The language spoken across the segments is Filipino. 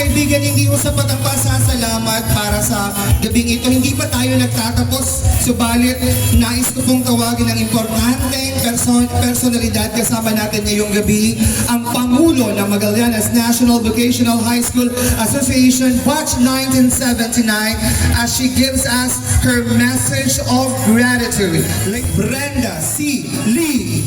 kaibigan, hindi usapat ang pasasalamat para sa gabing ito. Hindi pa tayo nagtatapos. Subalit, nais ko pong tawagin ang importanteng personalidad kasama natin ngayong gabi, ang Pangulo ng Magallanes National Vocational High School Association Batch 1979 as she gives us her message of gratitude. Like Brenda C. Lee.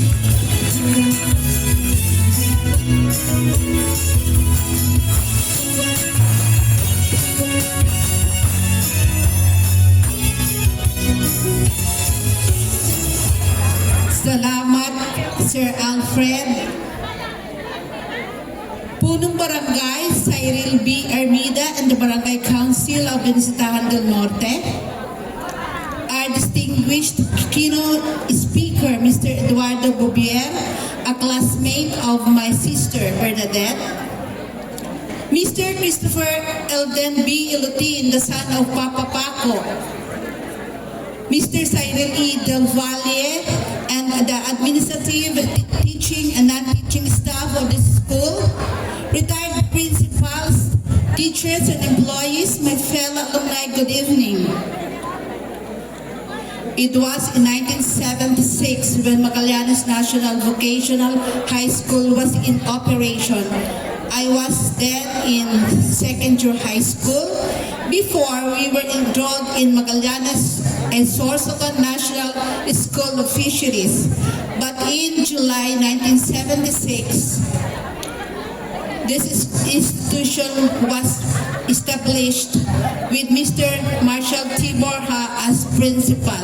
Salamat, Sir Alfred. Punong Barangay, Cyril B. Armida and the Barangay Council of Benisitahan del Norte. Our distinguished keynote speaker, Mr. Eduardo Bobier, a classmate of my sister, Bernadette. Mr. Christopher Elden B. Ilutin, the son of Papa Paco. Mr. Cyril E. Del Valle and the administrative, teaching and non-teaching staff of this school, retired principals, teachers and employees, my fellow alumni, good evening. It was in 1976 when Magallanes National Vocational High School was in operation. I was then in second year high school before we were enrolled in Magallanes and Sorsogon National School of Fisheries. But in July 1976, this institution was established with Mr. Marshall T. Borja as principal.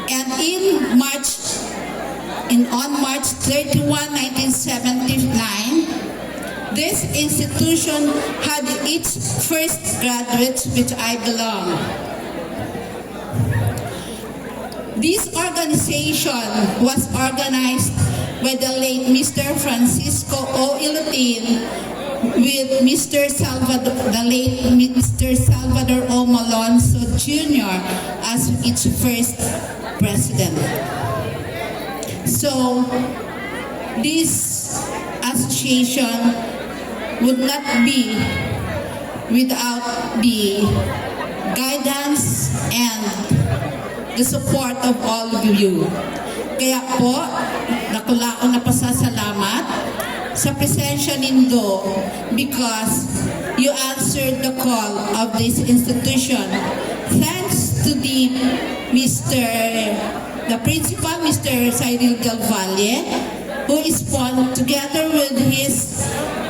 And on March 31, 1979, this institution had its first graduates, which I belong. This organization was organized by the late Mr. Francisco O. Ilutin with the late Mr. Salvador O. Malonzo Jr. as its first president. So, this association would not be without the guidance and the support of all of you. Kaya po, nakulaon na pasasalamat sa presensya nindo because you answered the call of this institution. Thanks to the principal, Mr. Cyril Del Valle, who is together with his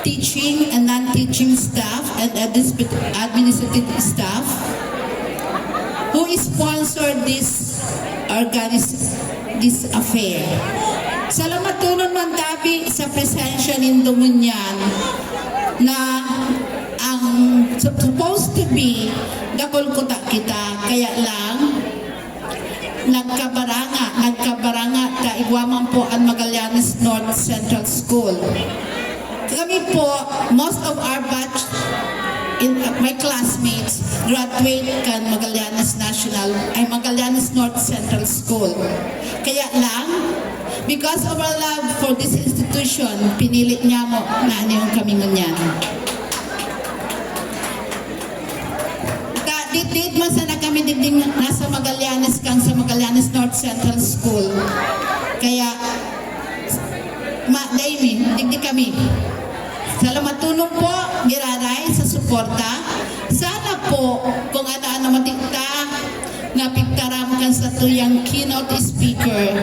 teaching and non-teaching staff and administrative staff, who sponsored this affair. Salamat tunon man dabi sa presensya nindo munyan na ang supposed to be dakol kuta kita, kaya lang nagkabaranga kaigwaman po ang Magallanes North Central School. Kami po, most of our batch, my classmates, graduate kan Magallanes North Central School. Kaya lang, because of our love for this institution, pinili niya mo na yung kami ngunyan. Date man sana kami digding nasa Magallanes kang sa Magallanes North Central School. Kaya, digdi kami. Salamat tulong po, giraray sa suporta. Sana po, kung ano-ano matikta, napiktaram kan sa tuyang keynote speaker,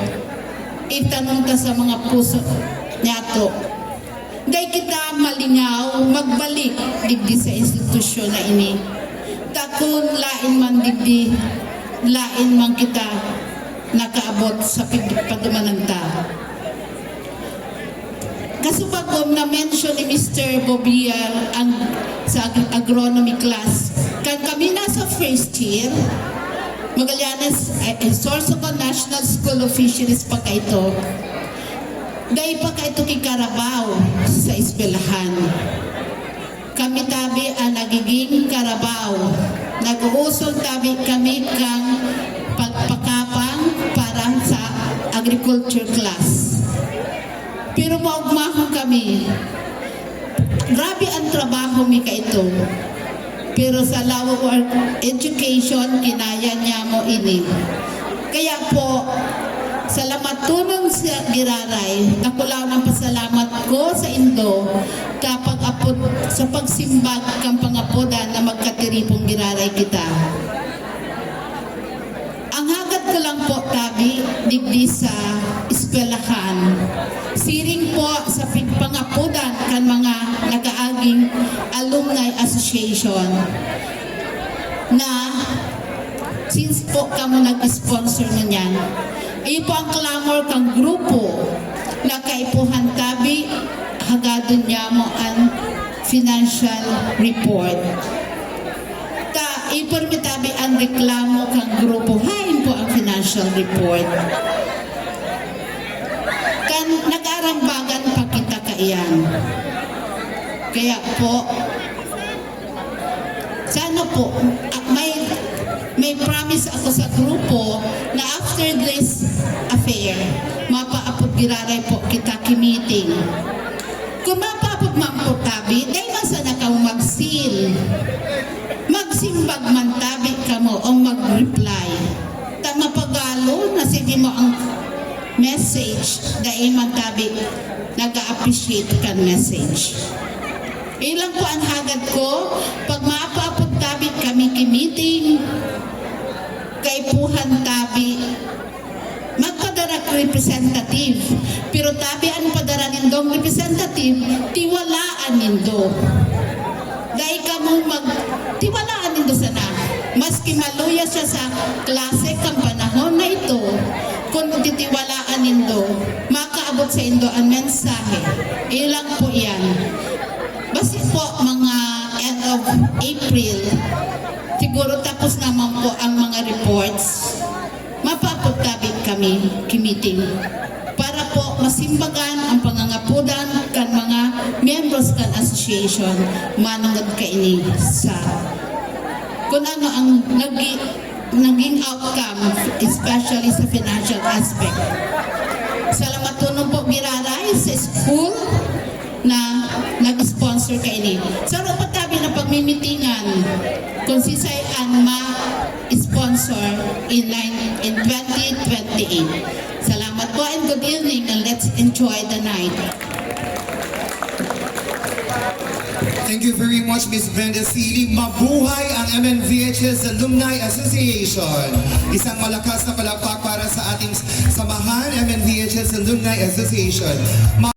itanong ta sa mga puso niyato. Dahil kita malingaw, magbalik digdi sa institusyon na ini. Takun lain man digdi, lain man kita nakaabot sa padumananta. Kasubagom na mention ni Mr. Bobier sa agronomy class. Kan kami nasa first year, Magallanes Sorsogon National School of Fisheries pa kaito. Dahil pa kaito kay Carabao sa eskwelahan. Kami tabi ang nagiging Carabao. Nag-uusol tabi kami kang pagpakapang para sa agriculture class. Pero maugmahon kami. grabe ang trabaho mi ito. Pero sa lawak of education, kinaya niya mo ini. Kaya po, salamat tunong sa Giraray. Ako lang ang pasalamat ko sa Indo kapag apod sa pagsimbag kang pangapodan na magkatiripong Giraray kita. Ang hagad ko lang po, tabi, digdi sa eskwelahan. Siring po sa pangapodan kan mga nagaaging alumni association na since po kamo nag-sponsor na niyan, iyo po ang clamor kang grupo na kaipuhan tabi hagadon niya mo ang financial report. Ipormitabi ang reklamo kang grupo, hain po ang financial report. Kan nag-arambagan pa kita kaiyan. Kaya po, sana po, may promise ako sa grupo na after this affair, mapaapod Giraray po kita ki-meeting. Kung mapaapod mampotabi, dahil man sana ka mag-seal. Magsimbag man tabi ka mo o mag-reply. Tama pagalo na sige mo ang message dahil man tabi nag-appreciate kan message. Ilang po ang hagad ko, pag maapapod tabi kami ki-meeting, kaipuhan tabi, magpadara representative. Pero tabi ang padara nindong representative, tiwalaan nindo. Dahil ka mong magtiwalaan nindo sana. Maski maluya siya sa klase kang panahon na ito, kung titiwalaan nindo, makaabot sa indo ang mensahe. Ilang po yan. Basta po mga end of April, siguro tapos naman po ang mga reports, mapapagtabit kami ki-meeting para po masimbagan ang pangangapudan kan mga members kan association manungod kaini sa kung ano ang naging outcome, especially sa financial aspect. Salamat tunong po Giraray sa school na nag-sponsor kaini. Sa patabi na pagmimitingan kung sisay ang ma-sponsor in 2028. Salamat po and good evening and let's enjoy the night. Thank you very much, Ms. Brenda Siling. Mabuhay ang MNVHS Alumni Association. Isang malakas na palakpak para sa ating samahan, MNVHS Alumni Association.